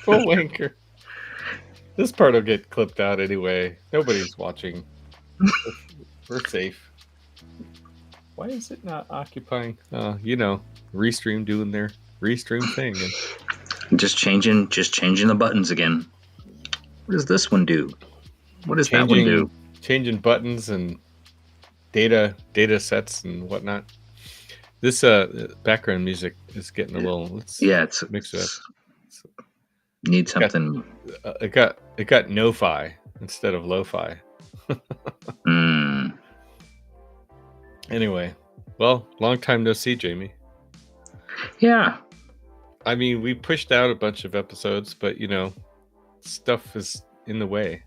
Full wanker. This part will get clipped out anyway. Nobody's watching. We're safe. Why is it not occupying? Restream doing their Restream thing. And just changing the buttons again. What does this one do? What does that one do? Changing buttons and data sets and whatnot. This background music is getting a little. It's mix it up. Need something. It got no-fi instead of lo-fi. Anyway, well, long time no see, Jamie. Yeah. I mean, we pushed out a bunch of episodes, but stuff is in the way.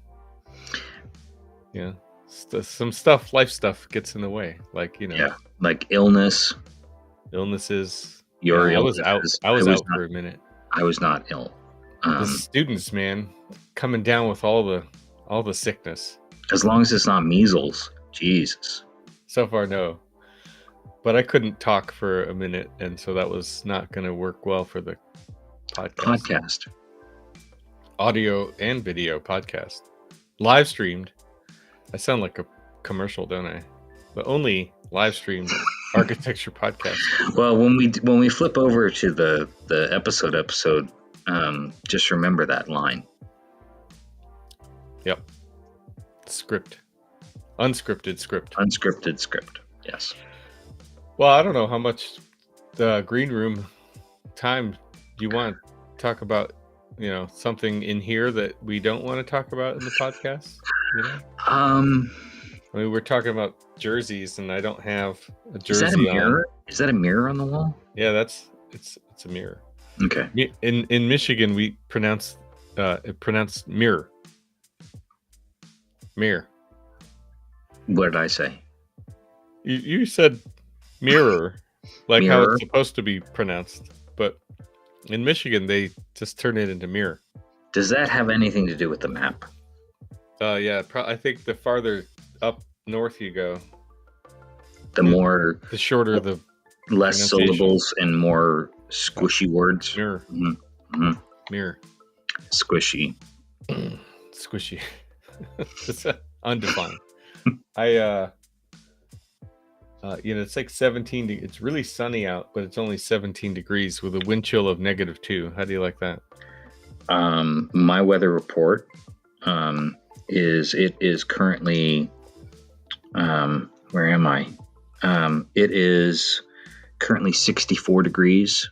Yeah, some stuff, life stuff gets in the way, like like illnesses. I was out for a minute. I was not ill. The students, man, coming down with all the sickness. As long as it's not measles, Jesus. So far, no. But I couldn't talk for a minute, and so that was not going to work well for the podcast. Audio and video podcast. Live streamed. I sound like a commercial, don't I? But only live streamed architecture podcast. Well, when we flip over to the episode, just remember that line. Yep. Script. Unscripted script. Yes. Well, I don't know how much the green room time you want to talk about, something in here that we don't want to talk about in the podcast. I mean, we're talking about jerseys, and I don't have a jersey. Is that a mirror? Is that a mirror on the wall? Yeah, it's a mirror. Okay. In Michigan, we pronounced mirror. Mirror. What did I say? You said mirror, like mirror. How it's supposed to be pronounced, but in Michigan they just turn it into mirror. Does that have anything to do with the map? Yeah. I think the farther up north you go, the shorter the less syllables and more squishy words. Mirror. Mm-hmm. Mirror. Squishy. Squishy. It's undefined. It's like 17. It's really sunny out, but it's only 17 degrees with a wind chill of -2. How do you like that? My weather report is currently. Where am I? It is currently 64 degrees.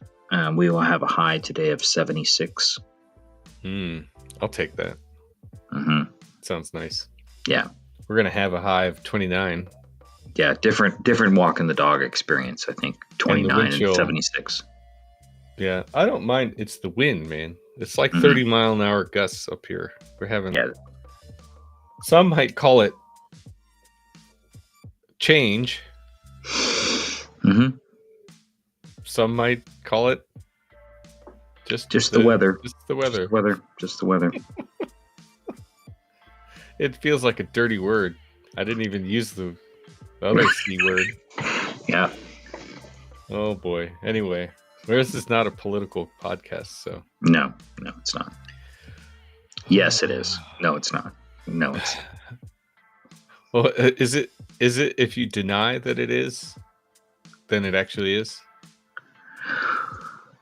We will have a high today of 76. I'll take that. Mm-hmm. Sounds nice. Yeah. We're going to have a high of 29. Yeah, different walking the dog experience, I think. 29 and 76. Yeah, I don't mind. It's the wind, man. It's like 30 mile an hour gusts up here. We're having... Yeah. Some might call it change. Mm-hmm. Some might call it just the weather. Just the weather. It feels like a dirty word. I didn't even use the other C word. Yeah. Oh boy. Anyway, this is not a political podcast, so. No, it's not. Yes, it is. No, it's not. No, it's. Well, is it if you deny that it is, then it actually is?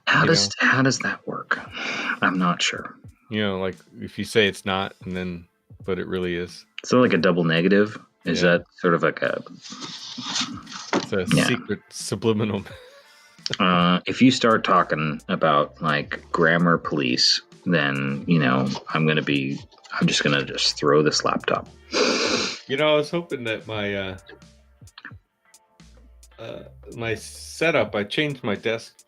How does that work? I'm not sure. Like if you say it's not, and then but it really is. So like a double negative? Is that sort of like a... It's a secret subliminal... if you start talking about like grammar police, then, I'm just going to throw this laptop. I was hoping that my my setup, I changed my desk.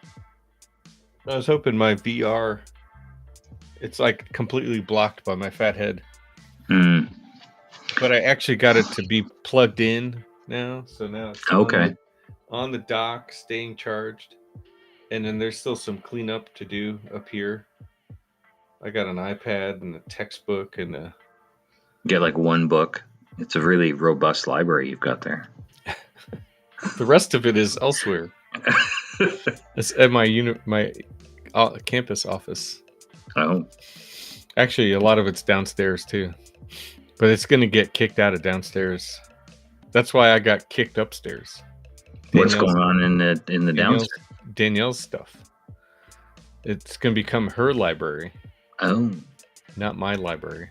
I was hoping my VR, it's like completely blocked by my fat head. But I actually got it to be plugged in now. So now it's on the dock, staying charged. And then there's still some cleanup to do up here. I got an iPad and a textbook and a... Get like one book. It's a really robust library you've got there. The rest of it is elsewhere. It's at my campus office. Oh, Actually, a lot of it's downstairs too, but it's going to get kicked out of downstairs. That's why I got kicked upstairs. what's going on in the downstairs? Danielle's stuff. It's going to become her library. Oh, not my library.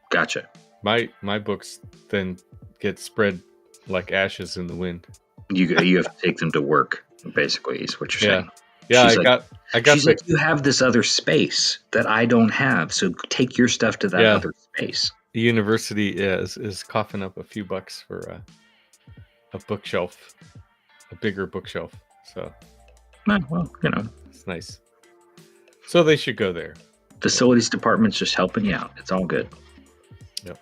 Gotcha. My books then get spread like ashes in the wind. You have to take them to work, basically, is what you're saying. Yeah, she's I got. She's like, you have this other space that I don't have, so take your stuff to that other space. The university is coughing up a few bucks for a bookshelf, a bigger bookshelf. So, well, it's nice. So they should go there. Facilities department's just helping you out. It's all good. Yep.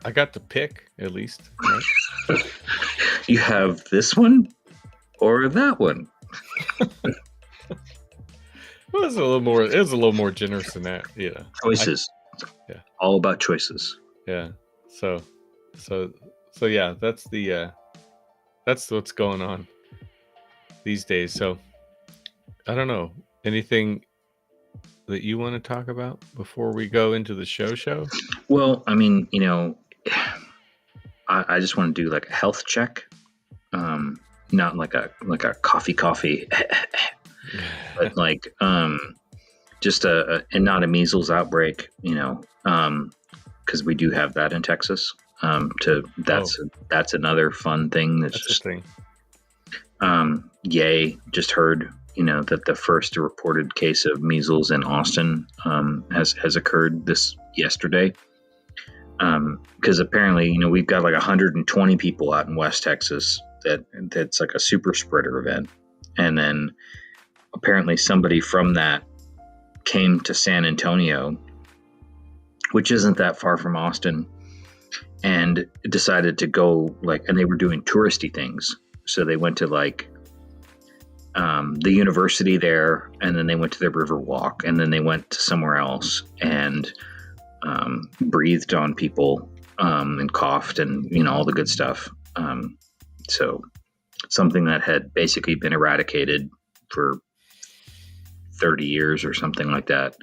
I got to pick at least. Right? You have this one or that one. It was a little more generous than that. Yeah. Choices. All about choices. Yeah. So yeah, that's what's going on these days. So I don't know. Anything that you want to talk about before we go into the show? Well, I mean, I just want to do like a health check. Not like a coffee, but like just and not a measles outbreak, because we do have that in Texas. That's another fun thing. That's just a thing. Yay! Just heard that the first reported case of measles in Austin has occurred yesterday. Because apparently, we've got like 120 people out in West Texas that's like a super spreader event. And then apparently somebody from that came to San Antonio, which isn't that far from Austin, and decided to go and they were doing touristy things. So they went to the university there, and then they went to the river walk, and then they went to somewhere else and breathed on people and coughed and all the good stuff. So something that had basically been eradicated for 30 years or something like that.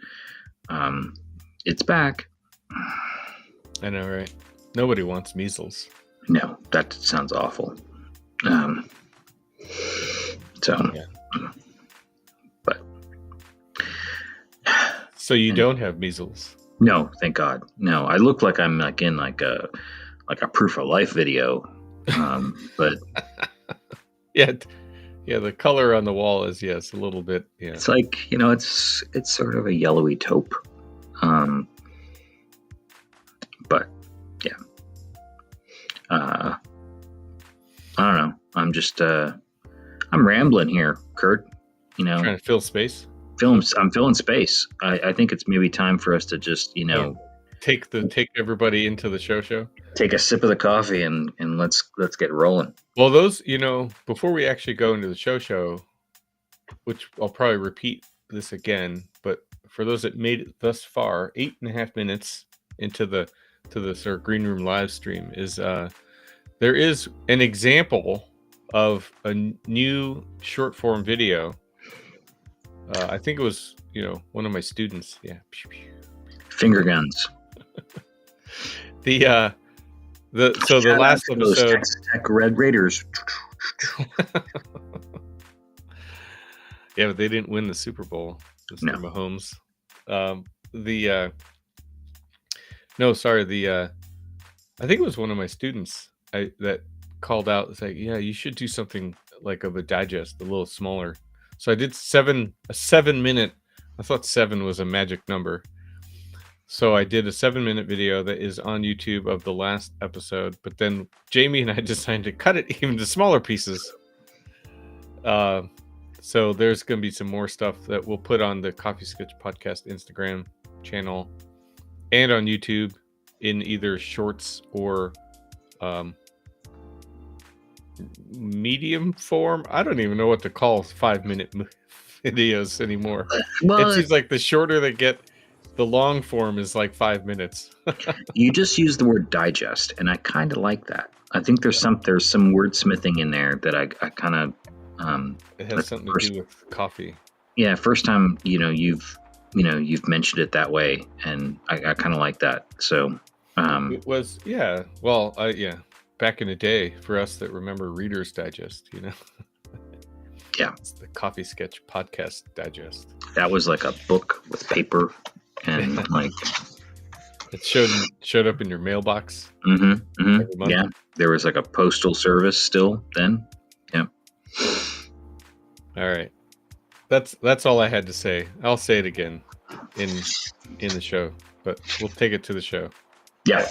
It's back. I know, right? Nobody wants measles. No, that sounds awful. But so you don't have measles? No, thank God. No, I look like I'm in a proof of life video. But yeah, the color on the wall is a little bit. Yeah, it's like it's sort of a yellowy taupe. But yeah, I don't know. I'm just I'm rambling here, Kurt. Trying to fill space. I'm filling space. I think it's maybe time for us to just take everybody into the show. Take a sip of the coffee and let's get rolling. Well, those before we actually go into the show, which I'll probably repeat this again, but for those that made it thus far, 8.5 minutes into the sort of green room live stream is there is an example of a new short form video. I think it was one of my students. Yeah, finger guns. The last episode, Texas Tech Red Raiders. Yeah, but they didn't win the Super Bowl. Mr. Mahomes. I think it was one of my students that called out. It's like, yeah, you should do something like of a digest, a little smaller. So I did a 7-minute. I thought 7 was a magic number. So I did a 7-minute video that is on YouTube of the last episode. But then Jamie and I decided to cut it even to smaller pieces. So there's going to be some more stuff that we'll put on the Coffee Sketch Podcast Instagram channel and on YouTube in either shorts or medium form. I don't even know what to call 5-minute videos anymore. Well, it seems like the shorter they get, the long form is like 5 minutes. You just use the word digest, and I kind of like that. I think there's some wordsmithing in there that I kind of it has something to do with coffee. Yeah, first time you've you've mentioned it that way, and I kind of like that. So it was, yeah. Well, yeah. Back in the day, for us that remember Reader's Digest, yeah, it's the Coffee Sketch Podcast Digest. that was like a book with paper and like it showed up in your mailbox. every month. Yeah, there was like a postal service still then. Yeah. All right. That's all I had to say. I'll say it again in the show, but we'll take it to the show. Yeah.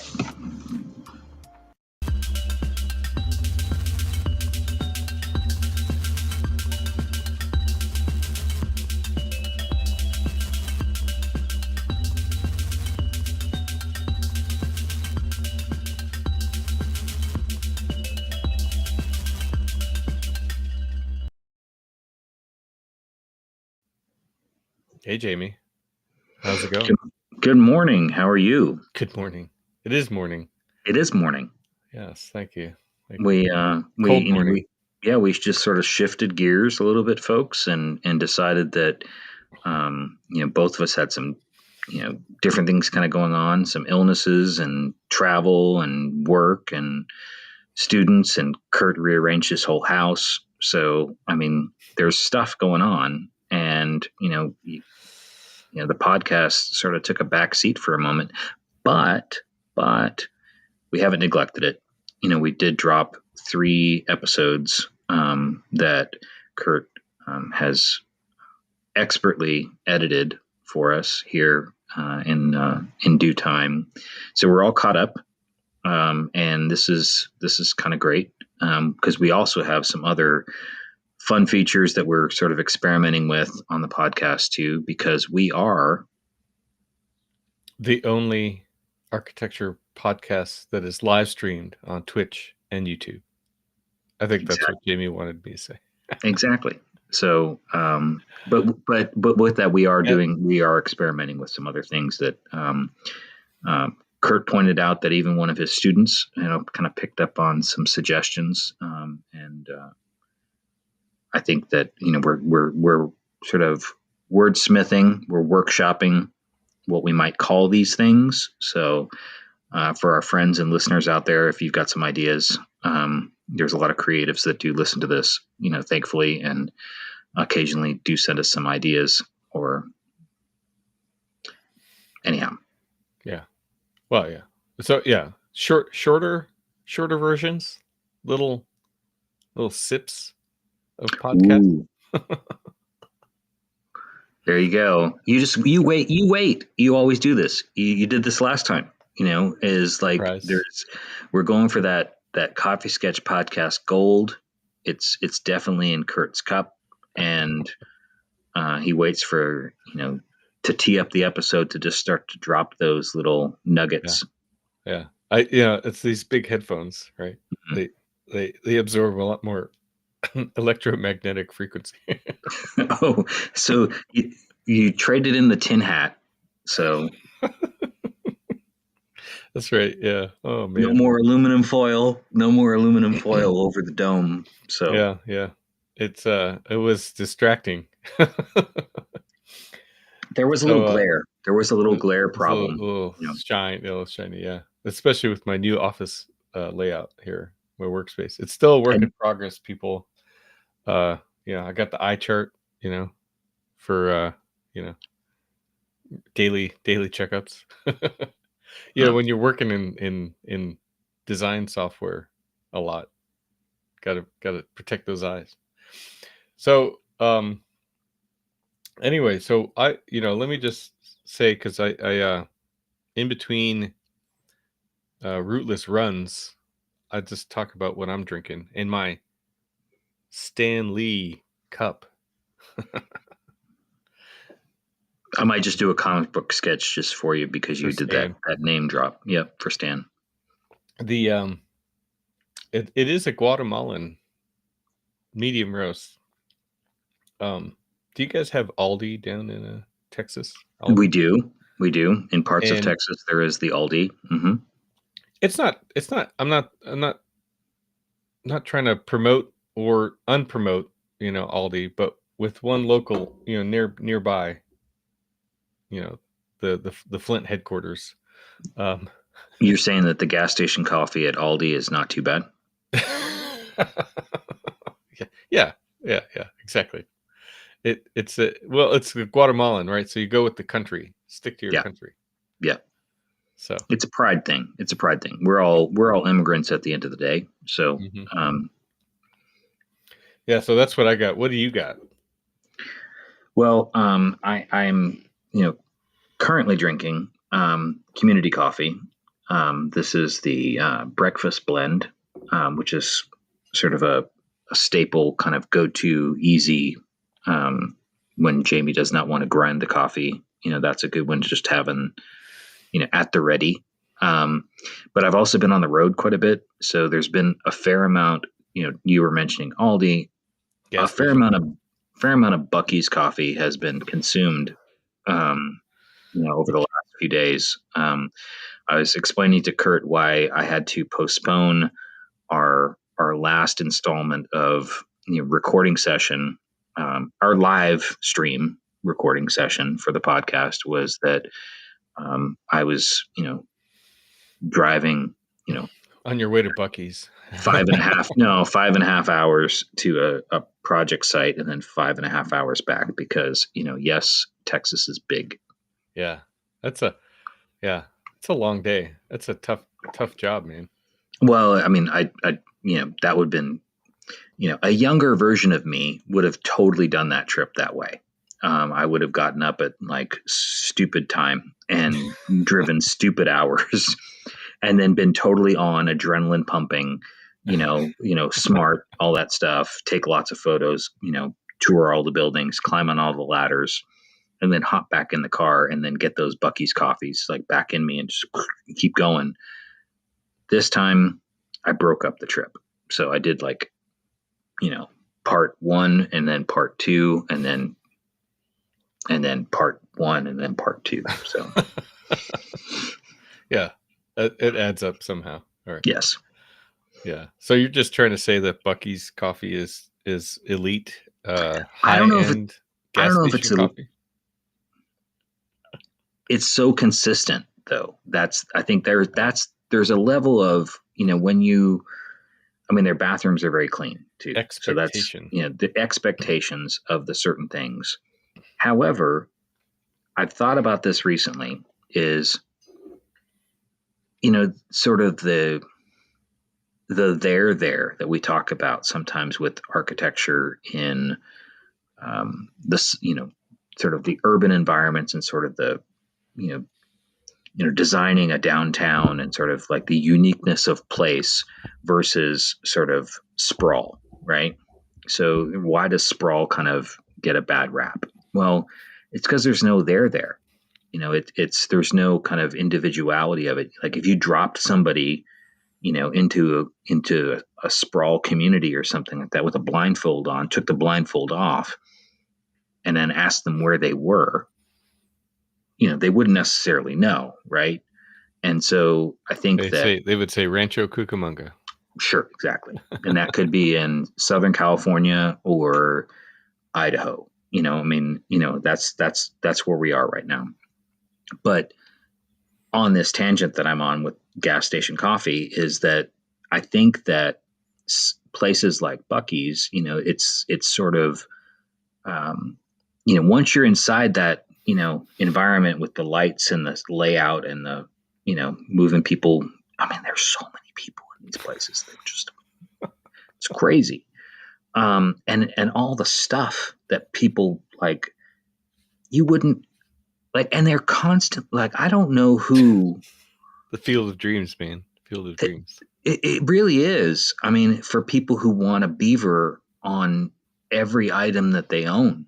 Hey, Jamie. How's it going? Good morning. How are you? Good morning. It is morning. It is morning. Yes, thank you. We Cold morning. we just sort of shifted gears a little bit, folks, and decided that both of us had some different things kind of going on, some illnesses and travel and work and students, and Kurt rearranged his whole house. So I mean, there's stuff going on, and the podcast sort of took a back seat for a moment, but we haven't neglected it. We did drop 3 episodes that Kurt has expertly edited for us here in due time. So we're all caught up, and this is kind of great because we also have some other fun features that we're sort of experimenting with on the podcast too, because we are the only architecture podcast that is live streamed on Twitch and YouTube. I think that's what Jamie wanted me to say. Exactly. So, but with that, we are experimenting with some other things that Kurt pointed out that even one of his students, kind of picked up on some suggestions, and I think that we're sort of wordsmithing, we're workshopping what we might call these things. So, for our friends and listeners out there, if you've got some ideas, there's a lot of creatives that do listen to this, thankfully, and occasionally do send us some ideas. Or anyhow, yeah. Well, yeah. So yeah, shorter versions, little sips of podcast. There you go. You wait. You always do this. You did this last time. Is like Surprise. we're going for that Coffee Sketch Podcast Gold. It's definitely in Kurt's cup, and he waits for to tee up the episode to just start to drop those little nuggets. Yeah. It's these big headphones, right? Mm-hmm. They absorb a lot more electromagnetic frequency. Oh, so you traded in the tin hat. So that's right. Yeah. Oh man. No more aluminum foil over the dome. So yeah. It was distracting. There was a little glare. There was a little glare problem. A little shiny, yeah. Especially with my new office layout here, my workspace. It's still a work in progress, people. I got the eye chart, for daily checkups. When you're working in design software a lot, gotta protect those eyes. So anyway, so let me just say, because I in between rootless runs, I just talk about what I'm drinking in my Stan Lee cup. I might just do a comic book sketch just for you because you did that name drop. Yep, for Stan. The it is a Guatemalan medium roast. Do you guys have Aldi down in Texas? Aldi? We do. In parts of Texas, there is the Aldi. Mm-hmm. It's not. I'm not trying to promote or unpromote, Aldi, but with one local, nearby, the Flint headquarters. You're saying that the gas station coffee at Aldi is not too bad? Yeah, exactly. It's a Guatemalan, right? So you go with the country, stick to your country. Yeah. So it's a pride thing. We're all immigrants at the end of the day. So, yeah. So that's what I got. What do you got? Well, I'm currently drinking community coffee. This is the breakfast blend, which is sort of a staple kind of go-to easy when Jamie does not want to grind the coffee. That's a good one to just have at the ready. But I've also been on the road quite a bit, so there's been a fair amount. You were mentioning Aldi. A fair amount of Buc-ee's coffee has been consumed. Over the last few days. I was explaining to Kurt why I had to postpone our last installment of recording session. Our live stream recording session for the podcast was that I was driving on your way to Buc-ee's 5.5 hours to a project site and then 5.5 hours back because yes, Texas is big. Yeah, it's a long day. That's a tough job, man. Well, I mean, I that would have been, a younger version of me would have totally done that trip that way. I would have gotten up at like stupid time and driven stupid hours and then been totally on adrenaline pumping, smart, all that stuff, take lots of photos, tour all the buildings, climb on all the ladders, and then hop back in the car and then get those Buc-ee's coffees like back in me and just keep going. This time I broke up the trip. So I did part 1 and then part 2 and then part 1 and then part 2. So yeah, it adds up somehow. All right. Yes. Yeah. So you're just trying to say that Buc-ee's coffee is elite, I don't know if it's coffee. It's so consistent though. I think there's a level of, their bathrooms are very clean too. So that's, the expectations of the certain things. However, I've thought about this recently is, sort of the there that we talk about sometimes with architecture in this, sort of the urban environments and sort of the, designing a downtown and sort of like the uniqueness of place versus sort of sprawl, right? So why does sprawl kind of get a bad rap? Well, it's because there's no there. There's no kind of individuality of it. Like if you dropped somebody, into a sprawl community or something like that with a blindfold on, took the blindfold off, and then asked them where they were, they wouldn't necessarily know, right? And so I think they would say Rancho Cucamonga. Sure, exactly. And that could be in Southern California or Idaho. That's where we are right now. But on this tangent that I'm on with gas station coffee is that I think that places like Buc-ee's, it's sort of, once you're inside that, environment with the lights and the layout and the, moving people. I mean, there's so many people in these places. It's crazy. And all the stuff that people like, you wouldn't like, and they're constant. Like, I don't know who. The Field of Dreams, man. Field of Dreams. It really is. I mean, for people who want a beaver on every item that they own.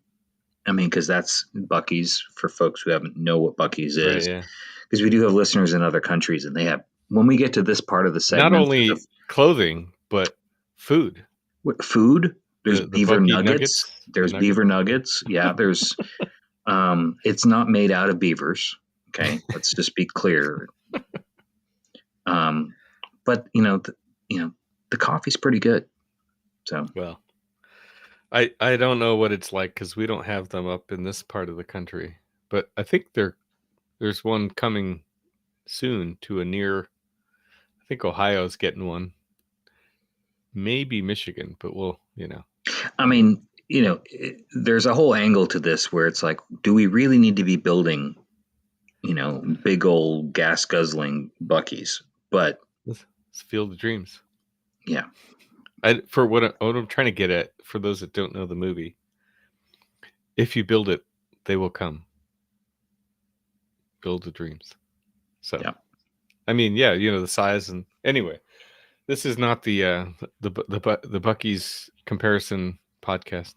I mean, because that's Buc-ee's for folks who haven't know what Buc-ee's is. Right, yeah. Because we do have listeners in other countries, and they have. When we get to this part of the segment, not only clothing but food. Food. There's beaver nuggets. There's beaver nuggets. Yeah, there's. It's not made out of beavers. Okay, let's just be clear. But the coffee's pretty good. So well, I don't know what it's like because we don't have them up in this part of the country. but I think there's one coming soon to a near. I think Ohio's getting one. Maybe Michigan, but we'll. I mean, there's a whole angle to this where it's like, do we really need to be building, big old gas guzzling Buc-ee's? But Let's Field of Dreams. Yeah. For what I'm trying to get at, for those that don't know the movie, if you build it, they will come. Field of Dreams. So, yeah. I mean, yeah, the size and anyway, this is not the Buc-ee's comparison podcast.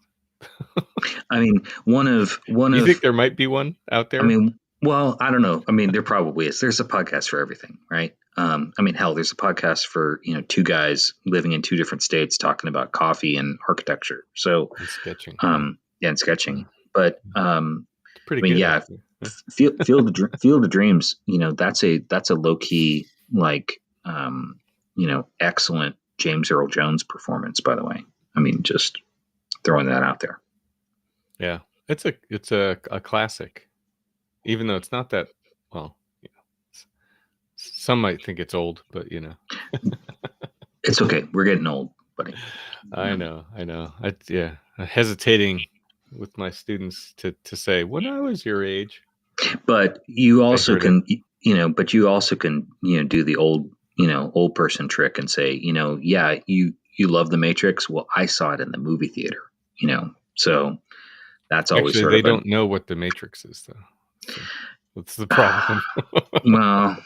I mean, one of You think there might be one out there? I mean, well, I don't know. I mean, there probably is. There's a podcast for everything, right? I mean, hell, there's a podcast for two guys living in two different states talking about coffee and architecture. So and sketching, and sketching. But pretty I mean, good. Yeah, Field of Dreams. That's a low key excellent James Earl Jones performance. By the way, I mean, just throwing that out there. Yeah, it's a classic, even though it's not that well. Some might think it's old, but it's okay. We're getting old, buddy. I know. I'm hesitating with my students to say when I was your age. But you also can, do the old person trick and say, yeah, you love The Matrix. Well, I saw it in the movie theater, so that's always actually they don't know what The Matrix is, though. That's the problem. Well.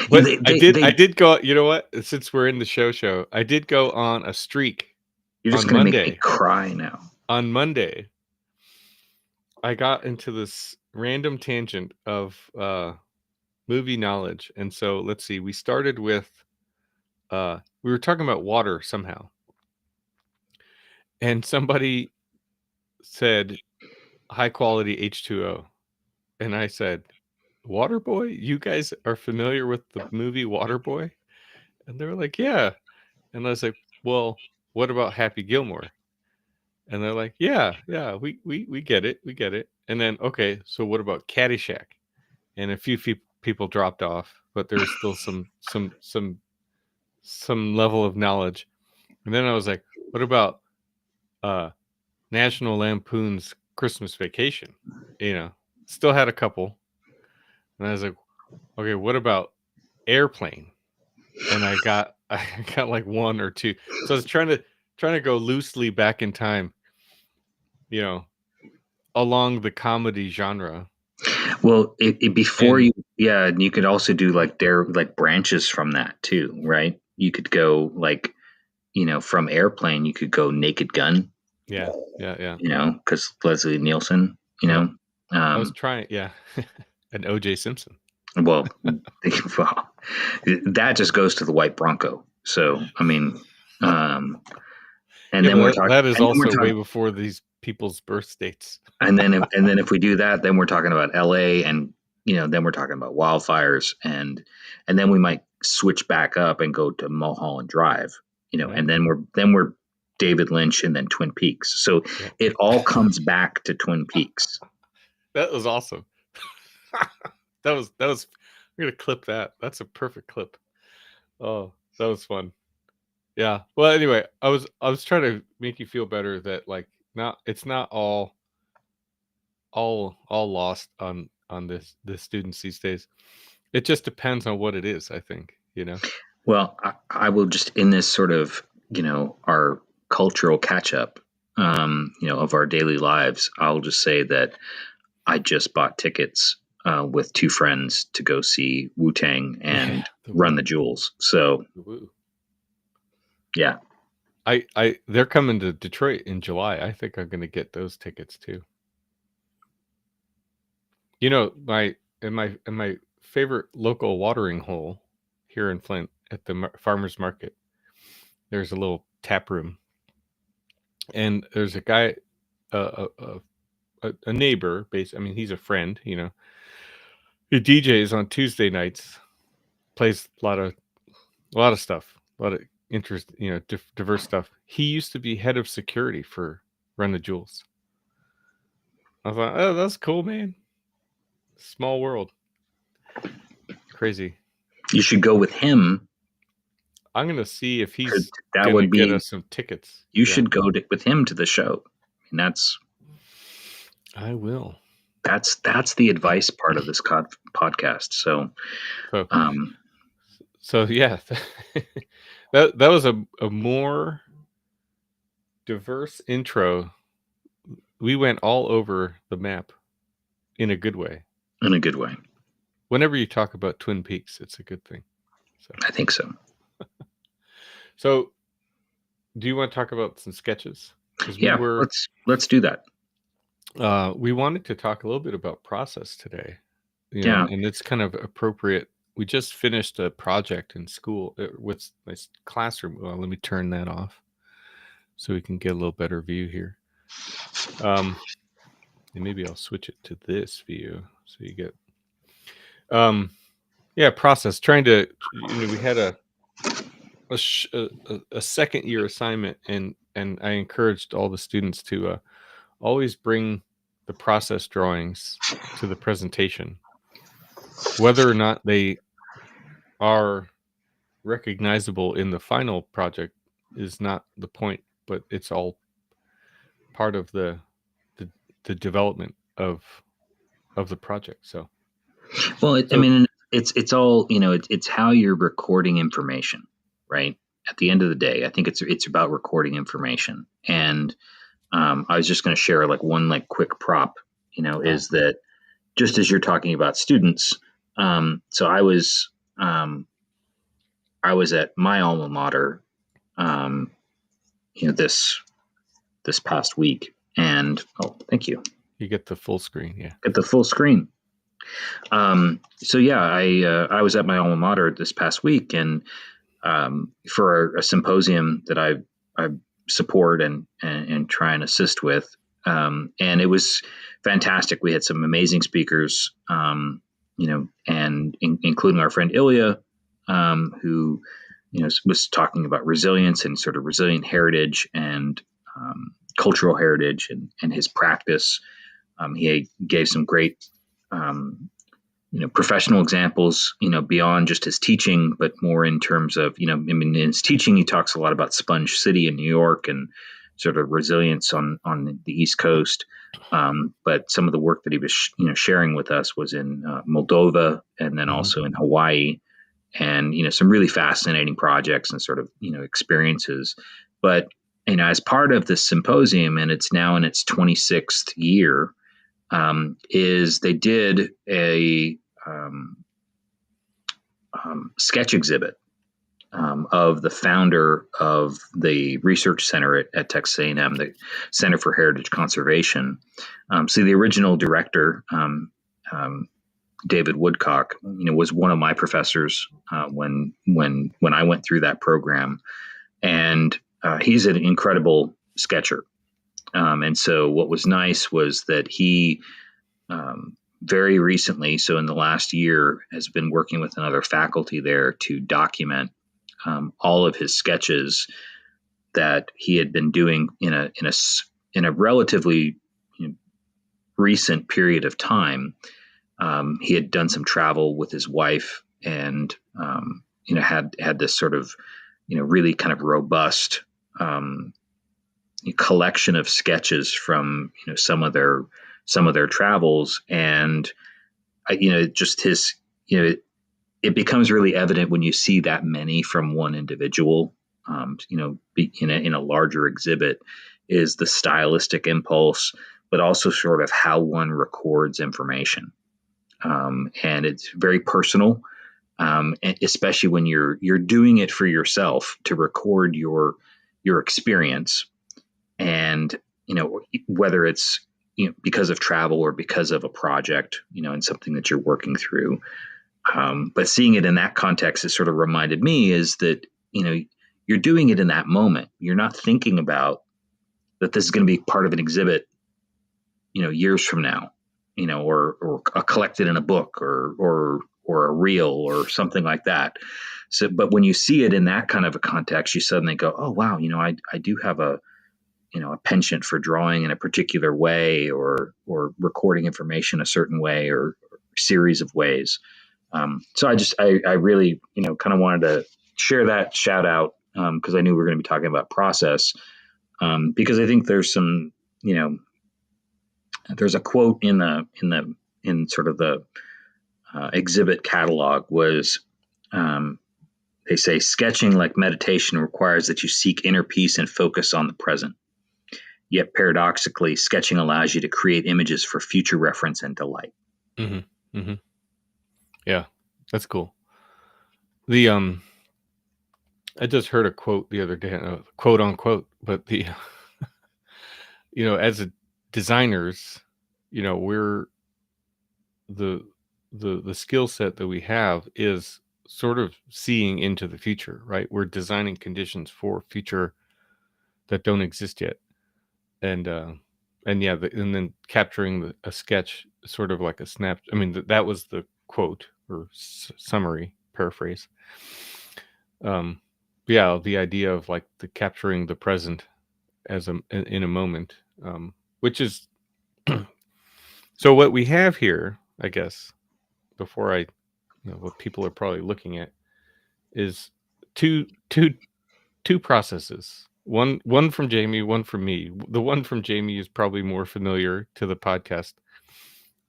But I did go. You know what? Since we're in the show, I did go on a streak. You're just going to make me cry now. On Monday, I got into this random tangent of movie knowledge, and so let's see. We started with we were talking about water somehow, and somebody said high quality H2O, and I said, Waterboy? You guys are familiar with the movie Waterboy? And they were like, yeah. And I was like, well, what about Happy Gilmore? And they're like, yeah, we get it. We get it. And then, okay, so what about Caddyshack? And a few people dropped off, but there's still some level of knowledge. And then I was like, what about National Lampoon's Christmas Vacation? Still had a couple. And I was like, okay, what about Airplane? And I got like one or two. So I was trying to go loosely back in time, along the comedy genre. Well, and you could also do like branches from that too, right? You could go from Airplane, you could go Naked Gun. Yeah. Because Leslie Nielsen, I was trying, and O.J. Simpson. Well, that just goes to the white Bronco. So, I mean, and then we're talking. That is also way before these people's birth dates. And then if we do that, then we're talking about L.A. and then we're talking about wildfires, and then we might switch back up and go to Mulholland Drive, and then we're David Lynch and then Twin Peaks. So it all comes back to Twin Peaks. That was awesome. That was. We're gonna clip that. That's a perfect clip. Oh, that was fun. Yeah. Well, anyway, I was trying to make you feel better that it's not all lost on the students these days. It just depends on what it is, I think. Well, I will just, in this sort of our cultural catch up, of our daily lives, I'll just say that I just bought tickets with two friends to go see Wu-Tang and Run the Jewels. So, yeah. They're coming to Detroit in July. I think I'm going to get those tickets too. My favorite local watering hole here in Flint at the farmers market, there's a little tap room, and there's a guy, a neighbor, he's a friend, He DJs on Tuesday nights, plays a lot of stuff, a lot of interest, diverse stuff. He used to be head of security for Run the Jewels. I thought, oh, that's cool, man. Small world. Crazy. You should go with him. I'm gonna see if he's That gonna would be, get us some tickets. You should go with him to the show. And I will. That's the advice part of this podcast. So yeah, that was a more diverse intro. We went all over the map in a good way. In a good way. Whenever you talk about Twin Peaks, it's a good thing. So. I think so. So, do you want to talk about some sketches? Yeah, let's do that. We wanted to talk a little bit about process today. Yeah, and it's kind of appropriate. We just finished a project in school with my classroom. Well, let me turn that off so we can get a little better view here. And maybe I'll switch it to this view so you get. Process. Trying to, we had a second year assignment, and I encouraged all the students to always bring the process drawings to the presentation. Whether or not they are recognizable in the final project is not the point, but it's all part of the development of the project. So, I mean, it's all, it's how you're recording information, right? At the end of the day, I think it's about recording information. And I was just going to share one quick prop, is that just as you're talking about students, so I was at my alma mater, this past week, and thank you. You get the full screen, yeah. Get the full screen. So yeah, I was at my alma mater this past week, and for a symposium that I support and try and assist with, and it was fantastic. We had some amazing speakers, and including our friend Ilya, who was talking about resilience and sort of resilient heritage and cultural heritage and his practice. He gave some great professional examples, beyond just his teaching, but more in terms of, in his teaching, he talks a lot about Sponge City in New York and sort of resilience on the East Coast. But some of the work that he was, sharing with us was in Moldova and then also in Hawaii, and, some really fascinating projects and sort of, experiences. But, as part of this symposium, and it's now in its 26th year, is they did a sketch exhibit of the founder of the research center at Texas A&M, the Center for Heritage Conservation. So the original director, David Woodcock, was one of my professors when I went through that program, and he's an incredible sketcher. And so what was nice was that he very recently, so in the last year, has been working with another faculty there to document all of his sketches that he had been doing in a relatively recent period of time. He had done some travel with his wife, and had this sort of really kind of robust collection of sketches from some of their travels, and just his it becomes really evident when you see that many from one individual, in a larger exhibit, is the stylistic impulse, but also sort of how one records information, and it's very personal, and especially when you're doing it for yourself to record your experience. And, whether it's, because of travel or because of a project, and something that you're working through. But seeing it in that context, it sort of reminded me is that, you're doing it in that moment. You're not thinking about that this is going to be part of an exhibit, years from now, or collected in a book or a reel or something like that. So, but when you see it in that kind of a context, you suddenly go, oh, wow, I do have a a penchant for drawing in a particular way, or recording information a certain way, or series of ways. So I really, kind of wanted to share that shout out, because I knew we were going to be talking about process, because I think there's some, there's a quote in sort of the exhibit catalog was, they say, sketching like meditation requires that you seek inner peace and focus on the present. Yet paradoxically, sketching allows you to create images for future reference and delight. Mm-hmm. Mm-hmm. Yeah, that's cool. The I just heard a quote the other day, quote unquote, but the as a designers, we're the skill set that we have is sort of seeing into the future, right? We're designing conditions for future that don't exist yet, and and then capturing a sketch, sort of like a snap. I mean, that was the quote or summary paraphrase. Yeah, the idea of like the capturing the present as in a moment, which is so what we have here, I guess, before what people are probably looking at is two processes. One from Jamie, one from me. The one from Jamie is probably more familiar to the podcast,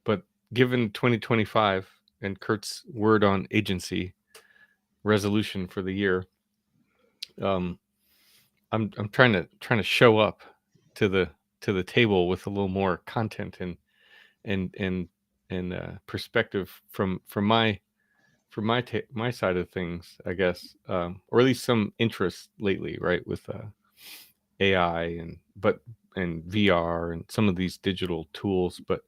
but given 2025 and Kurt's word on agency resolution for the year, I'm trying to show up to the table with a little more content and perspective from my my side of things, I guess, or at least some interest lately, right, with AI and VR and some of these digital tools. But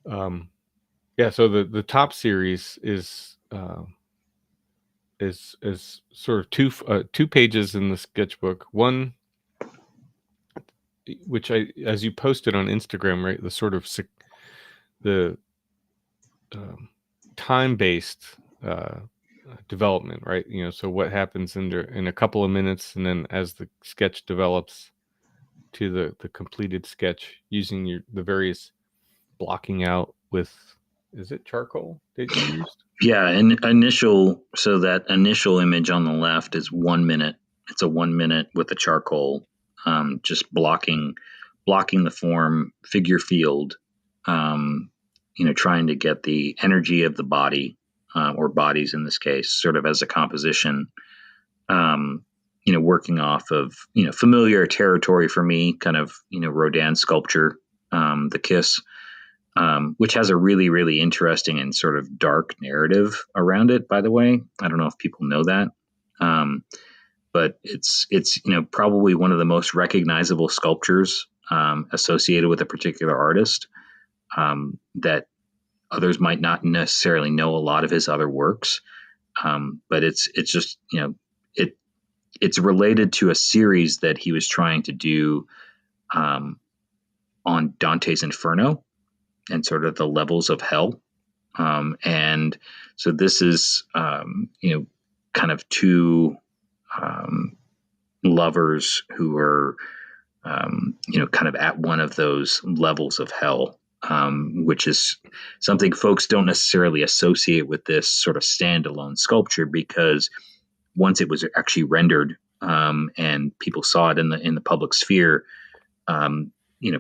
yeah, so the top series is sort of two pages in the sketchbook. One, which as you posted on Instagram, right, the sort of the time-based development, right? So what happens in a couple of minutes, and then as the sketch develops to the completed sketch, using the various blocking out with, is it charcoal that you used? Yeah, so that initial image on the left is 1 minute. It's a 1 minute with the charcoal, just blocking the form, figure field, trying to get the energy of the body, or bodies in this case, sort of as a composition, working off of, familiar territory for me, kind of, Rodin sculpture, the Kiss, which has a really, really interesting and sort of dark narrative around it, by the way. I don't know if people know that. But it's probably one of the most recognizable sculptures associated with a particular artist, that others might not necessarily know a lot of his other works. But it's just, it's related to a series that he was trying to do on Dante's Inferno and sort of the levels of hell. And so this is, kind of two lovers who are, kind of at one of those levels of hell, which is something folks don't necessarily associate with this sort of standalone sculpture, because once it was actually rendered, and people saw it in the public sphere,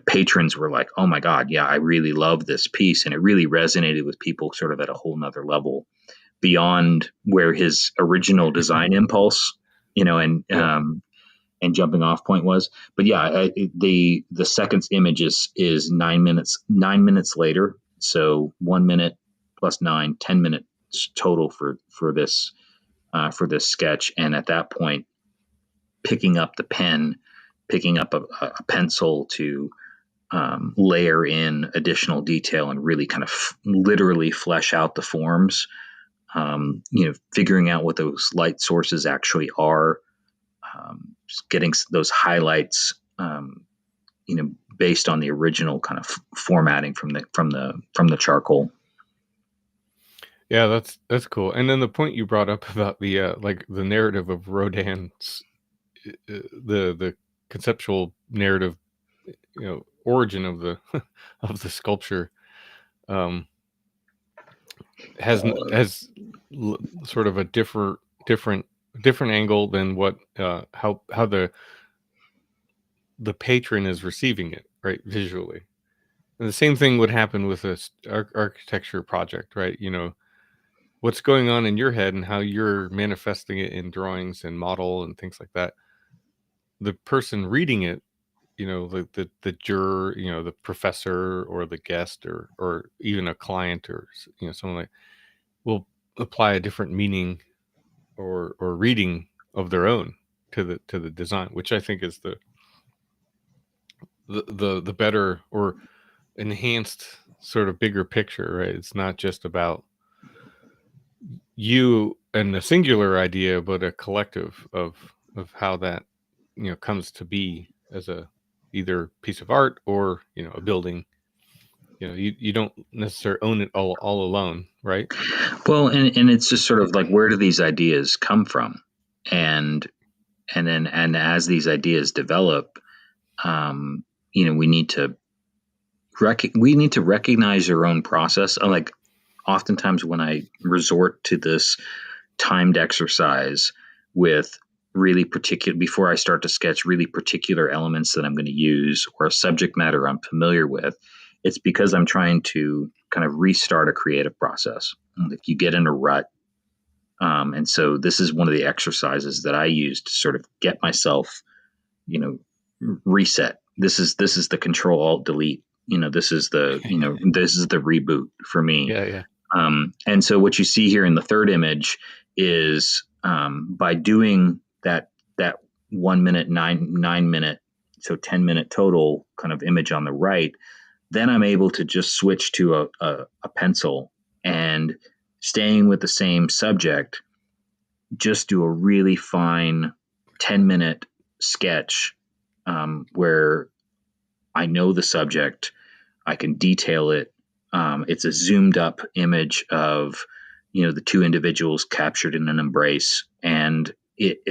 patrons were like, oh my God, yeah, I really love this piece. And it really resonated with people sort of at a whole nother level beyond where his original design impulse, and jumping off point was. But yeah, the second image is 9 minutes later. So 1 minute plus 9, 10 minutes total for this sketch. And at that point, picking up the pen, picking up a pencil to layer in additional detail and really kind of literally flesh out the forms, figuring out what those light sources actually are, getting those highlights, based on the original kind of formatting from the charcoal. Yeah, that's cool. And then the point you brought up about the like the narrative of Rodin's, the conceptual narrative, origin of the of the sculpture has sort of a different angle than what how the patron is receiving it, right, visually. And the same thing would happen with a architecture project, right? What's going on in your head and how you're manifesting it in drawings and model and things like that. The person reading it, the juror, the professor or the guest or even a client or someone like, will apply a different meaning or reading of their own to the design, which I think is the better or enhanced sort of bigger picture, right? It's not just about you and a singular idea, but a collective of how that comes to be as a either piece of art or a building. You don't necessarily own it all alone, right? Well, and it's just sort of like, where do these ideas come from? And as these ideas develop, we need to recognize your own process. Like, oftentimes when I resort to this timed exercise with really particular, before I start to sketch really particular elements that I'm going to use or a subject matter I'm familiar with, it's because I'm trying to kind of restart a creative process. Like, you get in a rut. And so this is one of the exercises that I use to sort of get myself, reset. This is the Control Alt Delete. This is the this is the reboot for me. Yeah. And so what you see here in the third image is, by doing that 1 minute, 9 minute, so 10-minute total kind of image on the right, then I'm able to just switch to a pencil and, staying with the same subject, just do a really fine 10-minute sketch, where I know the subject, I can detail it. It's a zoomed up image of, the two individuals captured in an embrace, and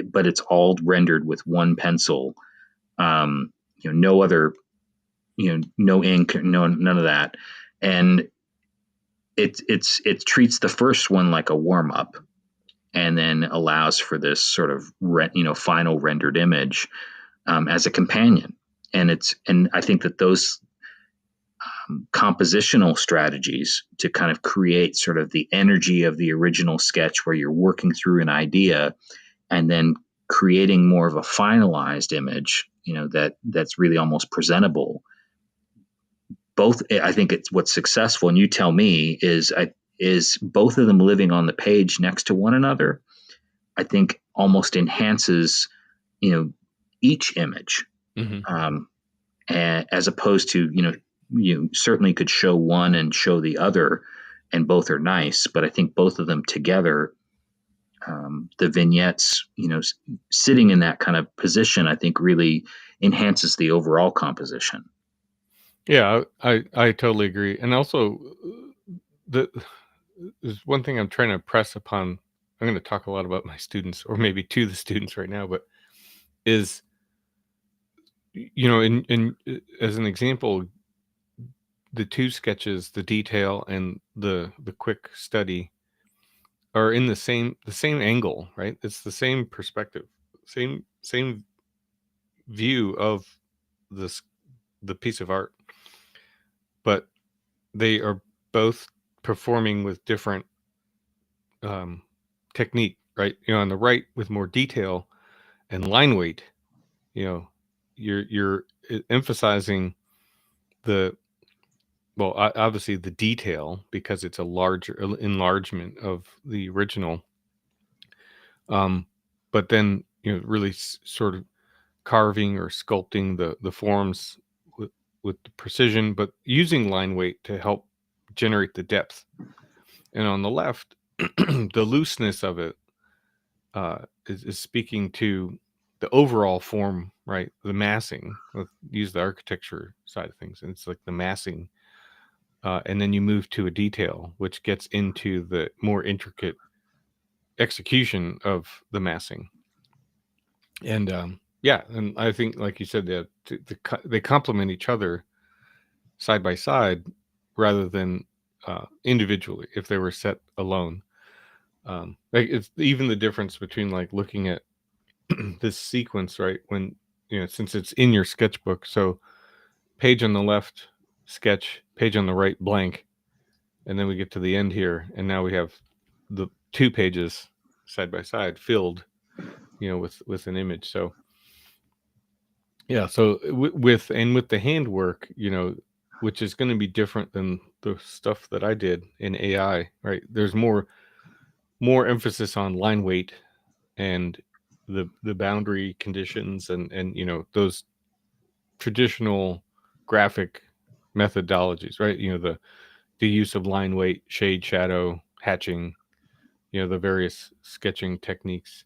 but it's all rendered with one pencil. No other, no ink, none of that. And it treats the first one like a warm up, and then allows for this sort of final rendered image, as a companion. And I think that those compositional strategies to kind of create sort of the energy of the original sketch, where you're working through an idea and then creating more of a finalized image, that's really almost presentable. Both, I think, it's what's successful, and you tell me, is both of them living on the page next to one another, I think almost enhances, each image. Mm-hmm. As opposed to, you certainly could show one and show the other, and both are nice, but I think both of them together, the vignettes, sitting in that kind of position, I think really enhances the overall composition. Yeah, I totally agree. And also, there's one thing I'm trying to press upon. I'm going to talk a lot about my students, or maybe to the students right now, but is, in as an example, the two sketches, the detail and the quick study, are in the same angle, right? It's the same perspective, same view of the piece of art, but they are both performing with different technique, right? On the right with more detail and line weight, you're emphasizing the, well, obviously the detail, because it's a larger enlargement of the original. But then, really sort of carving or sculpting the forms with the precision, but using line weight to help generate the depth. And on the left, the looseness of it is speaking to the overall form, right? The massing. Let's use the architecture side of things, and it's like the massing. And then you move to a detail, which gets into the more intricate execution of the massing. And Yeah, and I think, like you said, they complement each other side by side rather than individually if they were set alone. Like it's even the difference between like looking at this sequence, right? When since it's in your sketchbook, so page on the left, sketch, page on the right, blank, and then we get to the end here, and now we have the 2 pages side by side filled, with an image. So yeah, so with the handwork, which is going to be different than the stuff that I did in AI, right? There's more emphasis on line weight and the boundary conditions and those traditional graphic methodologies, right? The use of line weight, shade, shadow, hatching, the various sketching techniques.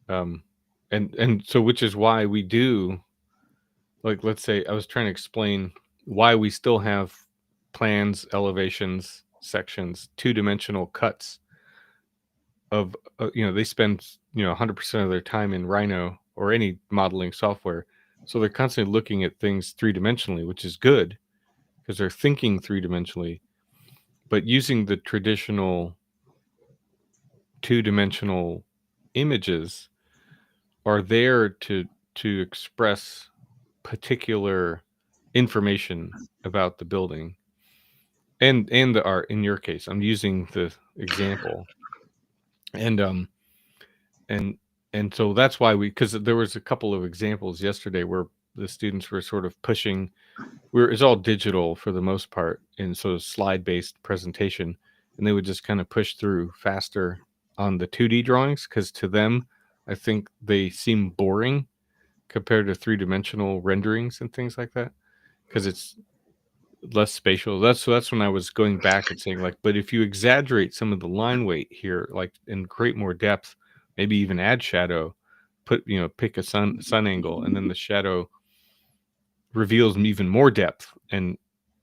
Um, and so which is why we do, like, let's say I was trying to explain why we still have plans, elevations, sections, two-dimensional cuts of, they spend, 100% of their time in Rhino or any modeling software. So they're constantly looking at things three-dimensionally, which is good because they're thinking three-dimensionally, but using the traditional two-dimensional images are there to express particular information about the building and the art. In your case, I'm using the example, and and and so that's why because there was a couple of examples yesterday where the students were sort of pushing. It's all digital for the most part, and so slide based presentation, and they would just kind of push through faster on the 2D drawings because to them, I think they seem boring compared to three-dimensional renderings and things like that because it's less spatial. That's when I was going back and saying, like, but if you exaggerate some of the line weight here, like, and create more depth, maybe even add shadow, pick a sun angle, and then the shadow reveals even more depth and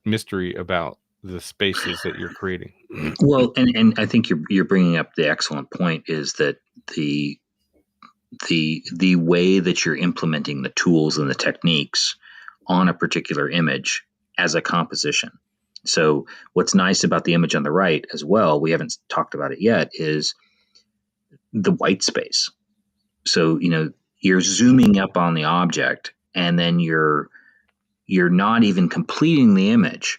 mystery about the spaces that you're creating. Well, and I think you're bringing up the excellent point is that the the way that you're implementing the tools and the techniques on a particular image as a composition. So what's nice about the image on the right as well, we haven't talked about it yet, is the white space. So, you're zooming up on the object and then you're not even completing the image.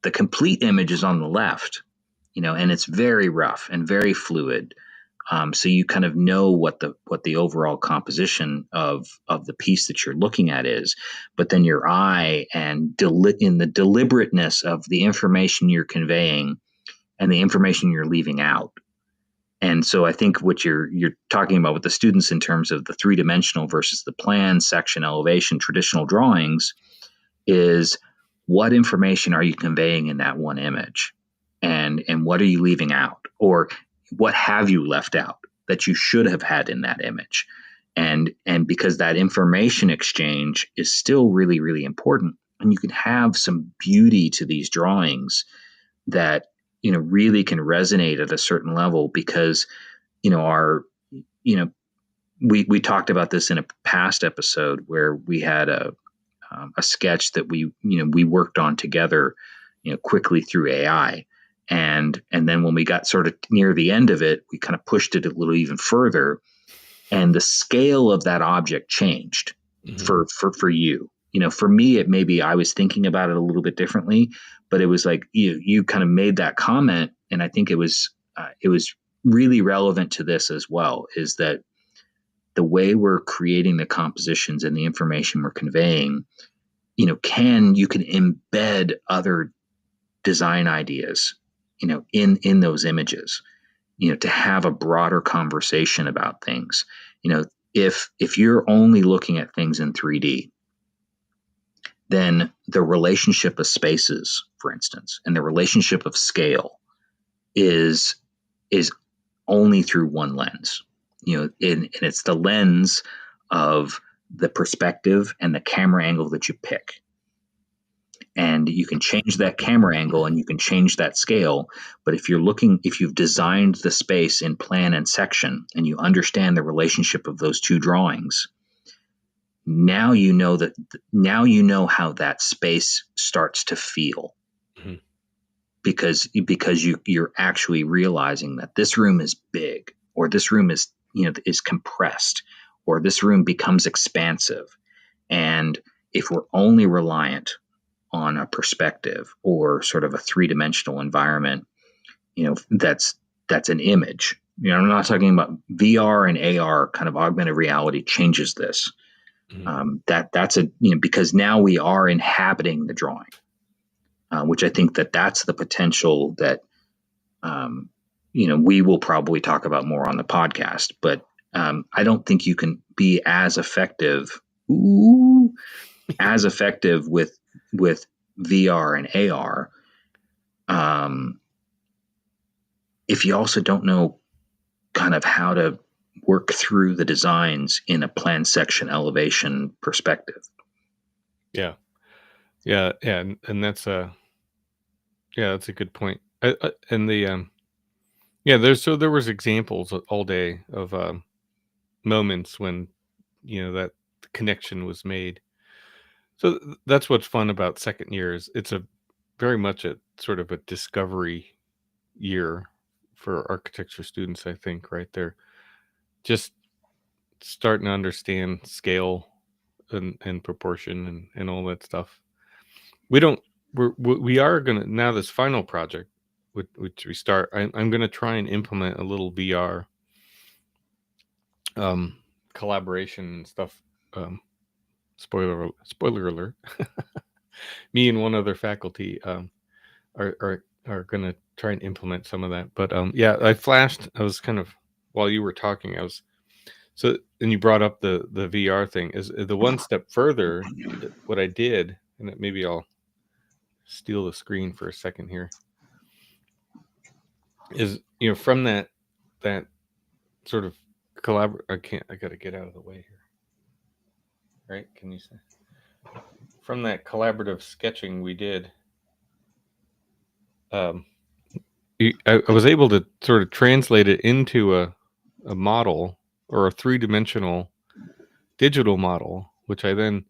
The complete image is on the left, and it's very rough and very fluid. So you kind of know what the overall composition of the piece that you're looking at is, but then your eye and in the deliberateness of the information you're conveying and the information you're leaving out. And so I think what you're talking about with the students in terms of the three-dimensional versus the plan, section, elevation, traditional drawings is what information are you conveying in that one image, and what are you leaving out, or what have you left out that you should have had in that image, and because that information exchange is still really, really important, and you can have some beauty to these drawings that really can resonate at a certain level because our we talked about this in a past episode where we had a sketch that we worked on together, quickly through AI, and then when we got sort of near the end of it, we kind of pushed it a little even further, and the scale of that object changed. Mm-hmm. for you. For me, it maybe I was thinking about it a little bit differently, but it was like you kind of made that comment, and I think it was really relevant to this as well. Is that the way we're creating the compositions and the information we're conveying, you can embed other design ideas, in those images, to have a broader conversation about things. If you're only looking at things in 3D, then the relationship of spaces, for instance, and the relationship of scale is only through one lens. And it's the lens of the perspective and the camera angle that you pick. And you can change that camera angle and you can change that scale. But if you've designed the space in plan and section and you understand the relationship of those two drawings, now you know how that space starts to feel. Mm-hmm. Because you're actually realizing that this room is big, or this room is compressed, or this room becomes expansive. And if we're only reliant on a perspective or sort of a three-dimensional environment, that's an image. I'm not talking about VR and AR. Kind of augmented reality changes this. Mm-hmm. That's because now we are inhabiting the drawing. Which I think that's the potential that, we will probably talk about more on the podcast. But I don't think you can be as effective with VR and AR if you also don't know kind of how to work through the designs in a plan section elevation perspective. Yeah. And that's that's a good point. And the there was examples all day of moments when that connection was made. So that's what's fun about second years. It's a very much a sort of a discovery year for architecture students. I think right there, just starting to understand scale and proportion and all that stuff. We are gonna now this final project, which we start. I'm gonna try and implement a little VR collaboration and stuff. Spoiler alert. Me and one other faculty are gonna try and implement some of that. But I flashed. I was kind of while you were talking. And you brought up the VR thing. Is the one step further? What I did, and maybe I'll steal the screen for a second here. Is from that sort of I got to get out of the way here. Right? Can you say? From that collaborative sketching we did, I was able to sort of translate it into a model or a three-dimensional digital model, which I then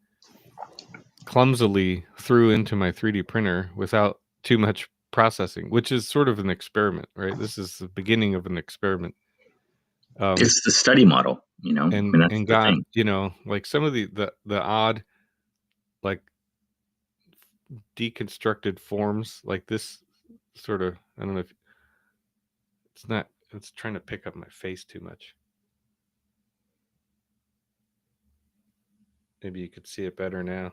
clumsily threw into my 3D printer without too much processing, which is sort of an experiment, right? This is the beginning of an experiment. It's the study model, and got like some of the odd, like deconstructed forms, like this sort of. I don't know if it's trying to pick up my face too much. Maybe you could see it better now.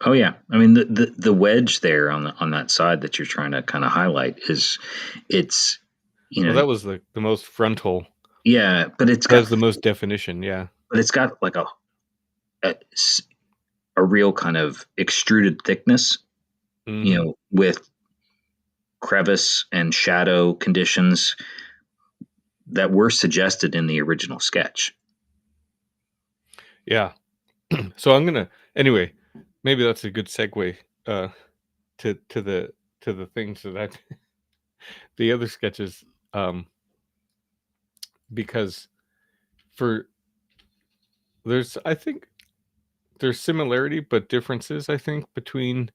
Oh yeah, I mean the wedge there on that side that you're trying to kind of highlight it's well, that was the most frontal. Yeah, but it's got the most definition. Yeah, but it's got like a real kind of extruded thickness, mm-hmm. With crevice and shadow conditions that were suggested in the original sketch. Yeah. So I'm gonna anyway. Maybe that's a good segue to the things that the other sketches, because I think there's similarity but differences, I think, between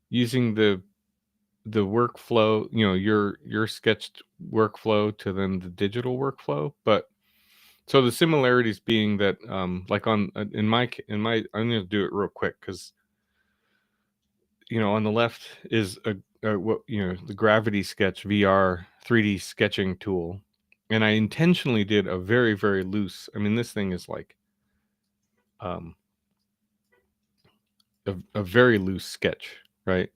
using the workflow, your sketched workflow to then the digital workflow. But so the similarities being that like in my I'm going to do it real quick because on the left is what the Gravity Sketch VR 3D sketching tool, and I intentionally did a very, very loose. I mean, this thing is like a very loose sketch, right?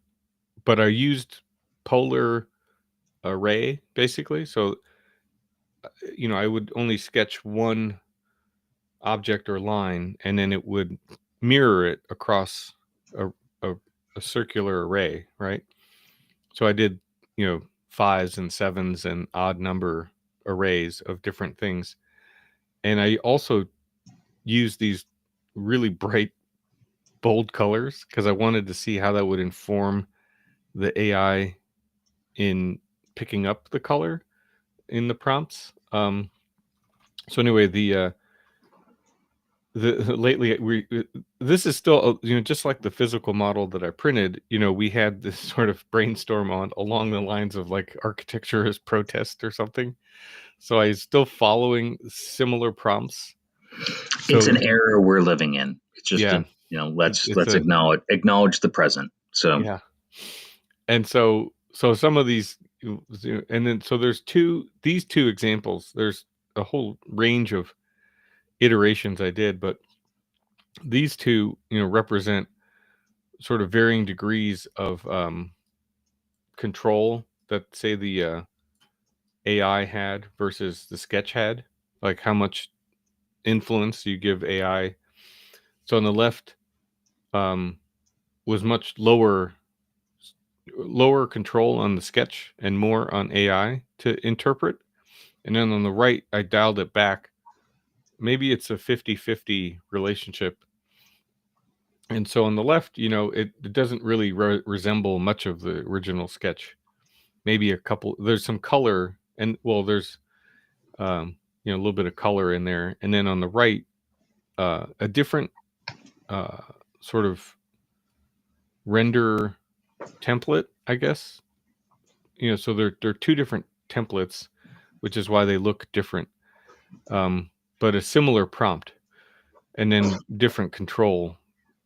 But I used polar array basically, so I would only sketch one object or line, and then it would mirror it across a circular array, right? So I did, fives and sevens and odd number arrays of different things. And I also used these really bright, bold colors because I wanted to see how that would inform the AI in picking up the color in the prompts. So anyway, lately this is still, just like the physical model that I printed. We had this sort of brainstorm on along the lines of like architecture as protest or something. So I'm still following similar prompts. It's So an era we're living in. It's just yeah, it's let's a acknowledge the present. So yeah. And so some of these, and then so there's these two examples. There's a whole range of iterations I did, but these two, represent sort of varying degrees of control that, say, the AI had versus the sketch had, like how much influence you give AI. So on the left, um, was much lower control on the sketch and more on AI to interpret. And then on the right, I dialed it back. Maybe it's a 50-50 relationship. And so on the left, it doesn't really resemble much of the original sketch. Maybe there's some color, and well, there's a little bit of color in there. And then on the right, a different uh, sort of render template, I guess. So they're two different templates, which is why they look different. But a similar prompt, and then different control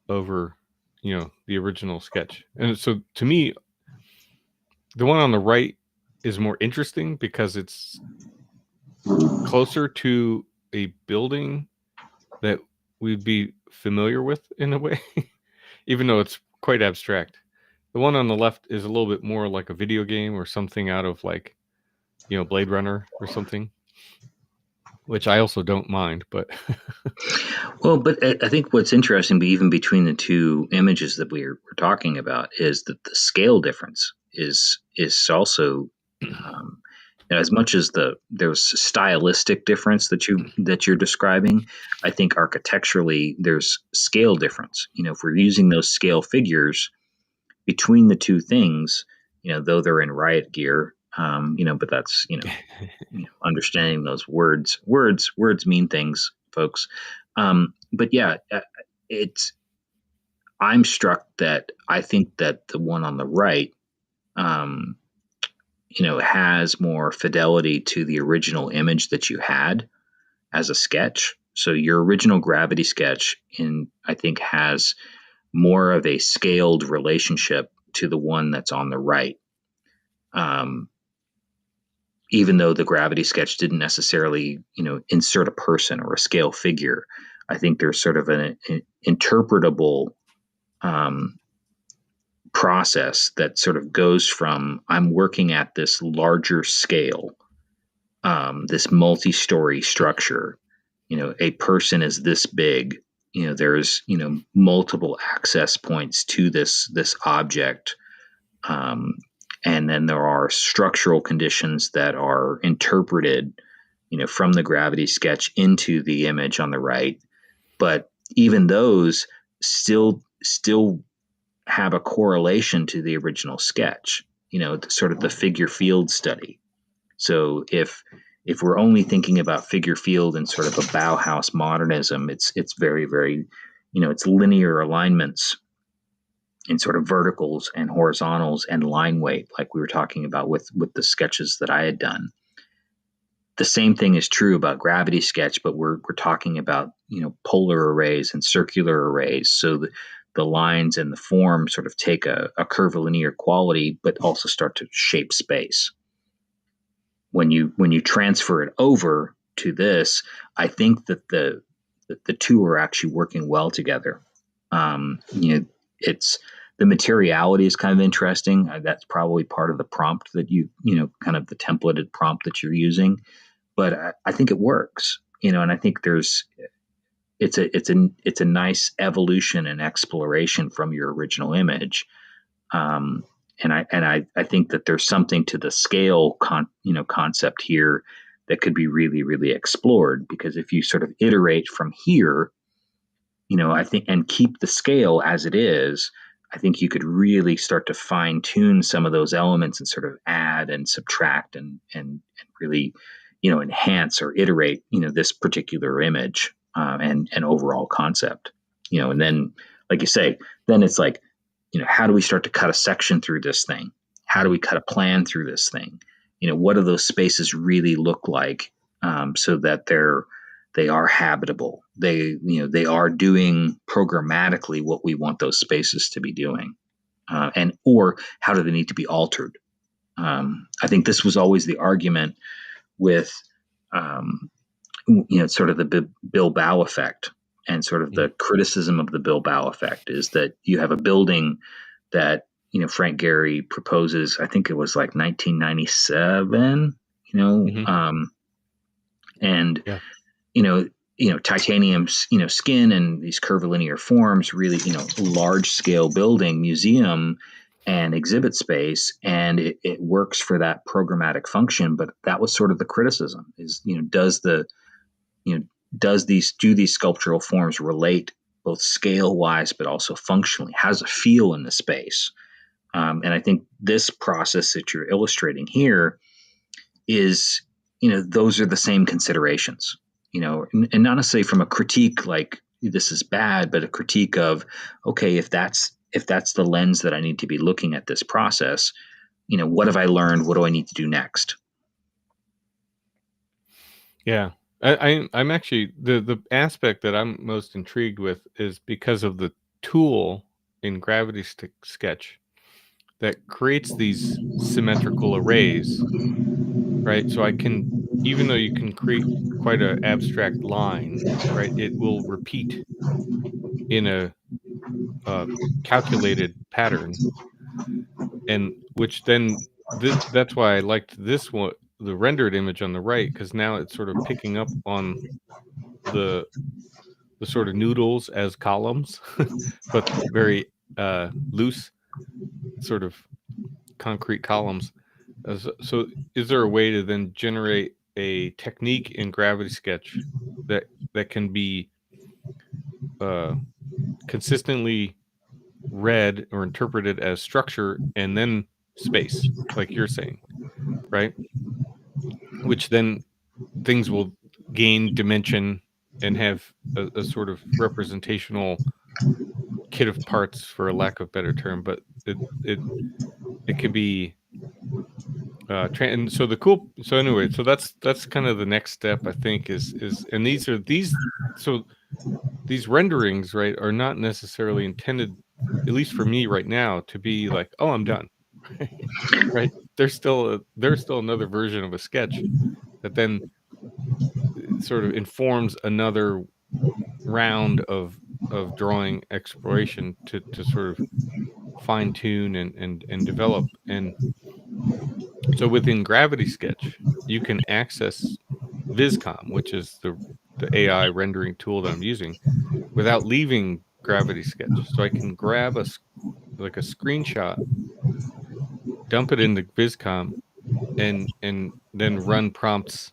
over, the original sketch. And so to me, the one on the right is more interesting because it's closer to a building that we'd be familiar with in a way, even though it's quite abstract. The one on the left is a little bit more like a video game or something out of like, Blade Runner or something, which I also don't mind, but well, but I think what's interesting, even between the two images that we're talking about, is that the scale difference is also as much as there's stylistic difference that you're describing. I think architecturally there's scale difference. If we're using those scale figures between the two things, though they're in riot gear, but that's understanding those words mean things, folks. But yeah, it's I'm struck that I think that the one on the right, um, has more fidelity to the original image that you had as a sketch. So your original gravity sketch, I think, has more of a scaled relationship to the one that's on the right. Um, Even though the gravity sketch didn't necessarily, insert a person or a scale figure, I think there's sort of an interpretable um, process that sort of goes from I'm working at this larger scale, this multi-story structure. A person is this big. There's multiple access points to this object. Um, and then there are structural conditions that are interpreted, from the gravity sketch into the image on the right. But even those still have a correlation to the original sketch. Sort of the figure field study. So if we're only thinking about figure field and sort of a Bauhaus modernism, it's very, very, it's linear alignments in sort of verticals and horizontals and line weight, like we were talking about with the sketches that I had done. The same thing is true about gravity sketch, but we're talking about polar arrays and circular arrays. So the lines and the form sort of take a curvilinear quality, but also start to shape space. When you transfer it over to this, I think that the two are actually working well together. It's the materiality is kind of interesting. That's probably part of the prompt that kind of the templated prompt that you're using. But I think it works, and I think it's a nice evolution and exploration from your original image. And I think that there's something to the scale concept here that could be really, really explored, because if you sort of iterate from here, I think, and keep the scale as it is, I think you could really start to fine tune some of those elements and sort of add and subtract and really, enhance or iterate, this particular image. and overall concept. And then, like you say, then it's like, how do we start to cut a section through this thing? How do we cut a plan through this thing? What do those spaces really look like, so that they are habitable? They are doing programmatically what we want those spaces to be doing, or how do they need to be altered? I think this was always the argument with, sort of the Bilbao effect, and sort of the criticism of the Bilbao effect is that you have a building that, Frank Gehry proposes, I think it was like 1997, and, titanium's, skin and these curvilinear forms, really, large scale building, museum and exhibit space, and it works for that programmatic function. But that was sort of the criticism is, do these sculptural forms relate both scale wise, but also functionally? How does it feel in the space? And I think this process that you're illustrating here is, those are the same considerations, and not necessarily from a critique like this is bad, but a critique of, okay, if that's the lens that I need to be looking at this process, what have I learned? What do I need to do next? Yeah. I'm actually the aspect that I'm most intrigued with is because of the tool in Gravity Sketch that creates these symmetrical arrays, right? So I can, even though you can create quite an abstract line, right, it will repeat in a calculated pattern, and which then that's why I liked this one, the rendered image on the right, because now it's sort of picking up on the sort of noodles as columns, but very loose, sort of concrete columns. So is there a way to then generate a technique in Gravity Sketch that can be consistently read or interpreted as structure and then space, like you're saying, right? Which then things will gain dimension and have a sort of representational kit of parts, for a lack of a better term, but it can be and so anyway, so that's kind of the next step, I think, is and so these renderings, right, are not necessarily intended, at least for me right now, to be like, oh, I'm done. Right? There's still another version of a sketch that then sort of informs another round of drawing exploration to sort of fine tune and develop. And so within Gravity Sketch, you can access Viscom, which is the AI rendering tool that I'm using, without leaving Gravity Sketch. So I can grab a screenshot, dump it into Viscom, and then run prompts,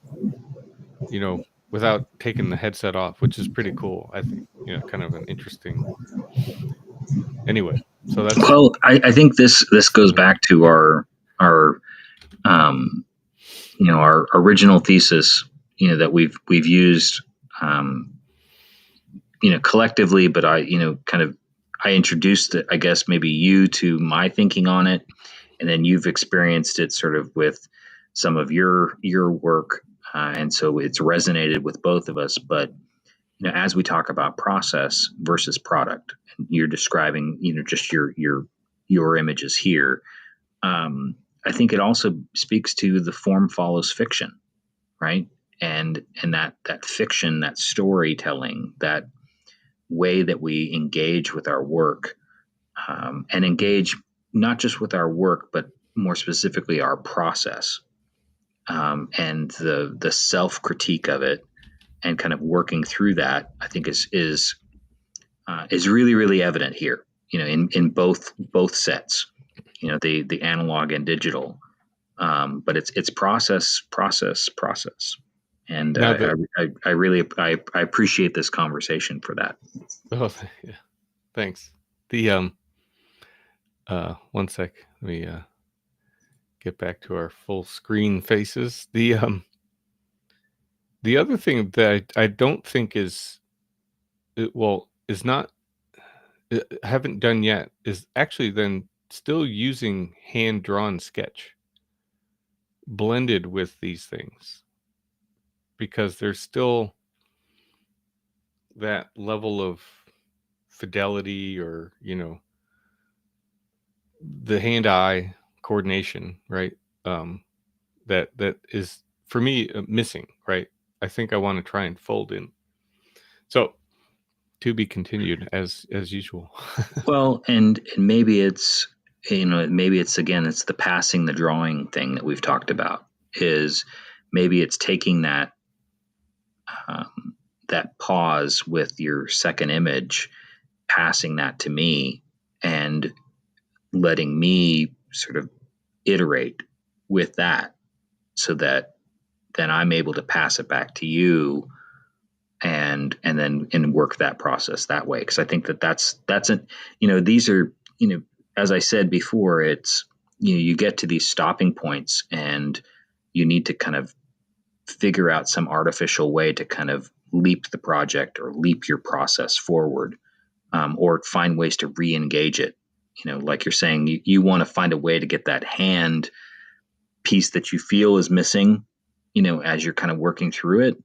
without taking the headset off, which is pretty cool. I think, kind of an interesting. Anyway, so that's. Well, I think this goes back to our our original thesis, that we've used, collectively, but I introduced it, I guess, maybe you to my thinking on it, and then you've experienced it sort of with some of your work, and so it's resonated with both of us. But as we talk about process versus product, and you're describing, just your images here, I think it also speaks to the form follows fiction, right? And that fiction, that storytelling, that way that we engage with our work, and engage not just with our work, but more specifically our process, and the self critique of it, and kind of working through that, I think is really, really evident here. In both sets, the analog and digital, but it's process, and I really appreciate this conversation for that. Oh, yeah. Thanks. The 1 sec. Let me get back to our full screen faces. The other thing that I don't think is is not haven't done yet is actually then still using hand-drawn sketch blended with these things, because there's still that level of fidelity, or the hand-eye coordination, right? That is, for me, missing, right? I think I want to try and fold in. So, to be continued, as usual. Well, and maybe it's again, it's the passing the drawing thing that we've talked about. Is maybe it's taking that that pause with your second image, passing that to me, and letting me sort of iterate with that, so that then I'm able to pass it back to you, and then work that process that way. Because I think that's these are, as I said before, it's, you get to these stopping points, and you need to kind of figure out some artificial way to kind of leap the project or leap your process forward, or find ways to re-engage it. Like you're saying, you want to find a way to get that hand piece that you feel is missing, as you're kind of working through it.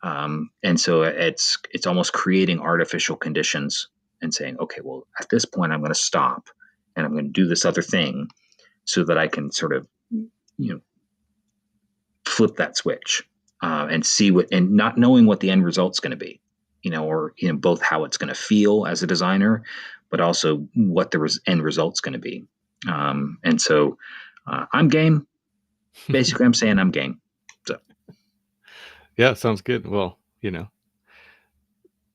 And so it's almost creating artificial conditions and saying, okay, well, at this point, I'm going to stop and I'm going to do this other thing, so that I can sort of, flip that switch, and see and not knowing what the end result's going to be, or both how it's going to feel as a designer, but also what the end result's going to be. And so I'm game. Basically, I'm saying I'm game. So Yeah, sounds good. Well,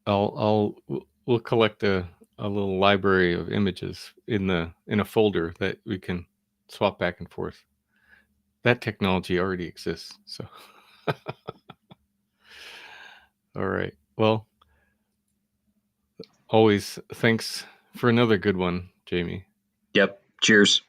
we'll collect a little library of images in a folder that we can swap back and forth. That technology already exists, so. All right. Well, always thanks for another good one, Jamie. Yep. Cheers.